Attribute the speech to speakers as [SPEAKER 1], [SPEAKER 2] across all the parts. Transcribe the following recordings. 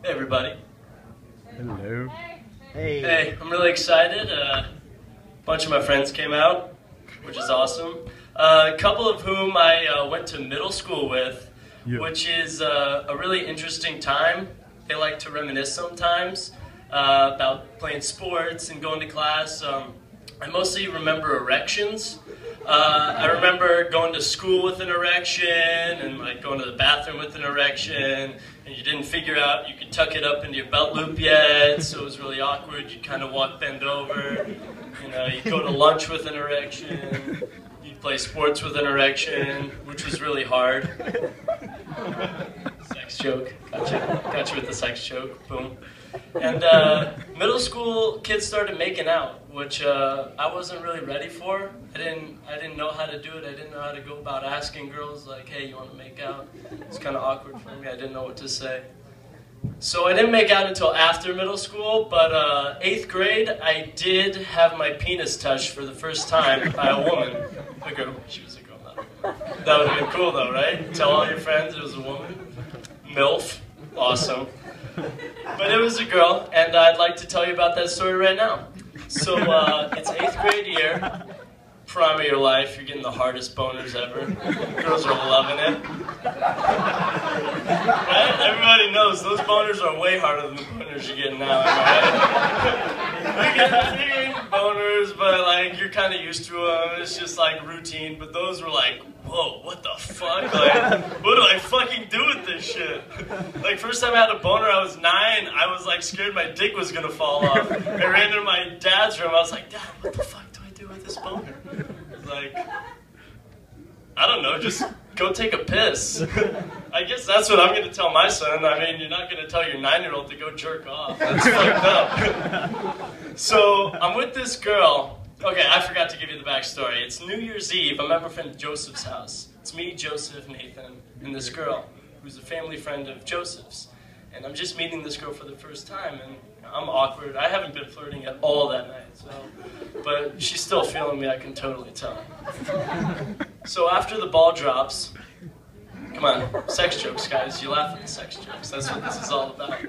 [SPEAKER 1] Hey everybody.
[SPEAKER 2] Hello.
[SPEAKER 3] Hey.
[SPEAKER 1] Hey, I'm really excited. A bunch of my friends came out, which is awesome. A couple of whom I went to middle school with, which is a really interesting time. They like to reminisce sometimes about playing sports and going to class. I mostly remember erections. I remember going to school with an erection and like going to the bathroom with an erection, and you didn't figure out you could tuck it up into your belt loop yet, so it was really awkward. You'd kind of walk bend over. You know, you'd go to lunch with an erection. You'd play sports with an erection, which was really hard. Sex joke. Got you with the sex joke. Boom. And middle school kids started making out, which I wasn't really ready for. I didn't know how to do it. I didn't know how to go about asking girls like, hey, you want to make out? It's kind of awkward for me. I didn't know what to say. So I didn't make out until after middle school, but 8th grade, I did have my penis touched for the first time by a woman. A girl. She was a girl, not a woman. That would have been cool though, right? Tell all your friends it was a woman. MILF. Awesome. But it was a girl, and I'd like to tell you about that story right now. So it's 8th grade year, prime of your life, you're getting the hardest boners ever. Girls are loving it. Right? Everybody knows those boners are way harder than the boners you're getting now, right? You're getting boners, but like you're kind of used to them. It's just like routine. But those were like, whoa, what the fuck? Like, what do I fucking do with this shit? Like, first time I had a boner, I was 9. I was like scared my dick was gonna fall off. I ran into my dad's room. I was like, Dad, what the fuck do I do with this boner? Like, I don't know, just go take a piss. I guess that's what I'm going to tell my son. I mean, you're not going to tell your 9-year-old to go jerk off. That's fucked up. So, I'm with this girl. Okay, I forgot to give you the backstory. It's New Year's Eve. I'm at my friend Joseph's house. It's me, Joseph, Nathan, and this girl, who's a family friend of Joseph's. And I'm just meeting this girl for the first time, and I'm awkward. I haven't been flirting at all that night, so. But she's still feeling me, I can totally tell. So after the ball drops, come on, sex jokes, guys. You laugh at the sex jokes. That's what this is all about.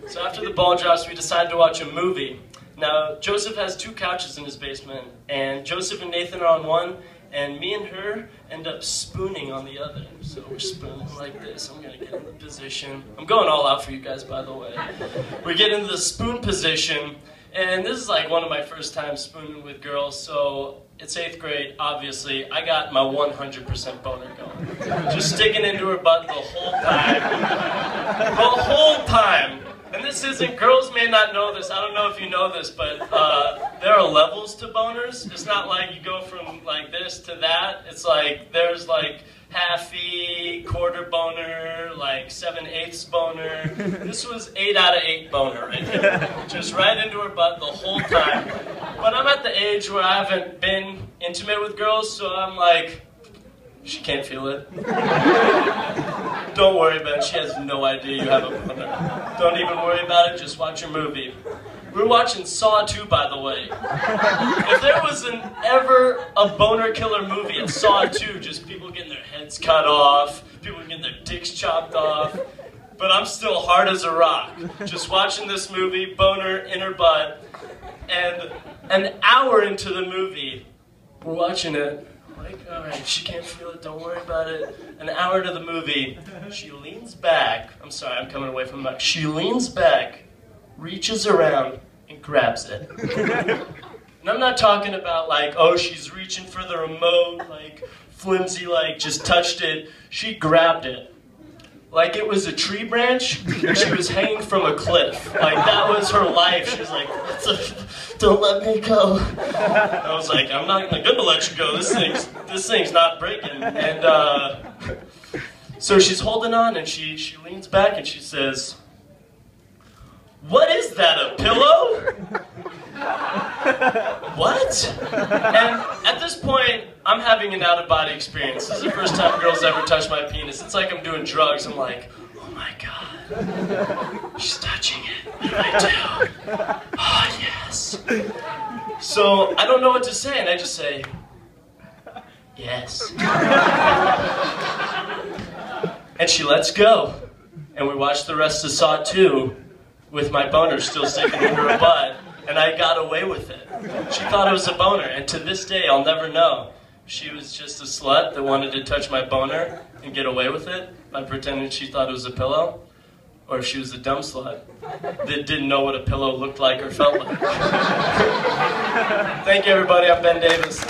[SPEAKER 1] So after the ball drops, we decide to watch a movie. Now, Joseph has 2 couches in his basement, and Joseph and Nathan are on one, and me and her end up spooning on the other. So we're spooning like this. I'm gonna get in the position. I'm going all out for you guys, by the way. We get into the spoon position, and this is like one of my first times spooning with girls, so it's 8th grade, obviously. I got my 100% boner going. Just sticking into her butt the whole time. The whole time. And this isn't, girls may not know this, I don't know if you know this, but there are levels to boners. It's not like you go from like this to that. It's like, there's like halfy, quarter boner, like 7/8 boner. This was 8 out of 8 boner right here. Just right into her butt the whole time. But I'm at the age where I haven't been intimate with girls, so I'm like, she can't feel it. Don't worry about it. She has no idea you have a boner. Don't even worry about it. Just watch your movie. We're watching Saw 2, by the way. If there was ever a boner killer movie, it's Saw 2. Just people getting their heads cut off, people getting their dicks chopped off. But I'm still hard as a rock. Just watching this movie, boner in her butt. And an hour into the movie, we're watching it. Like, alright, she can't feel it, don't worry about it. An hour to the movie, she leans back. I'm sorry, I'm coming away from the mic. She leans back, reaches around, and grabs it. And I'm not talking about like, oh, she's reaching for the remote, like, flimsy, like, just touched it. She grabbed it. Like it was a tree branch, and she was hanging from a cliff. Like, that was her life. She was like, don't let me go. I was like, I'm not gonna let you go. This thing's not breaking. And so she's holding on, and she leans back, and she says, what is that, a pillow? What? And at this point, I'm having an out-of-body experience. This is the first time girls ever touch my penis. It's like I'm doing drugs. I'm like, oh my God, she's touching it. What do I do? Oh, yes. So I don't know what to say, and I just say, yes. And she lets go. And we watch the rest of Saw 2. with my boner still sticking into her butt, and I got away with it. She thought it was a boner, and to this day, I'll never know. She was just a slut that wanted to touch my boner and get away with it by pretending she thought it was a pillow, or if she was a dumb slut that didn't know what a pillow looked like or felt like. Thank you, everybody. I'm Ben Davis.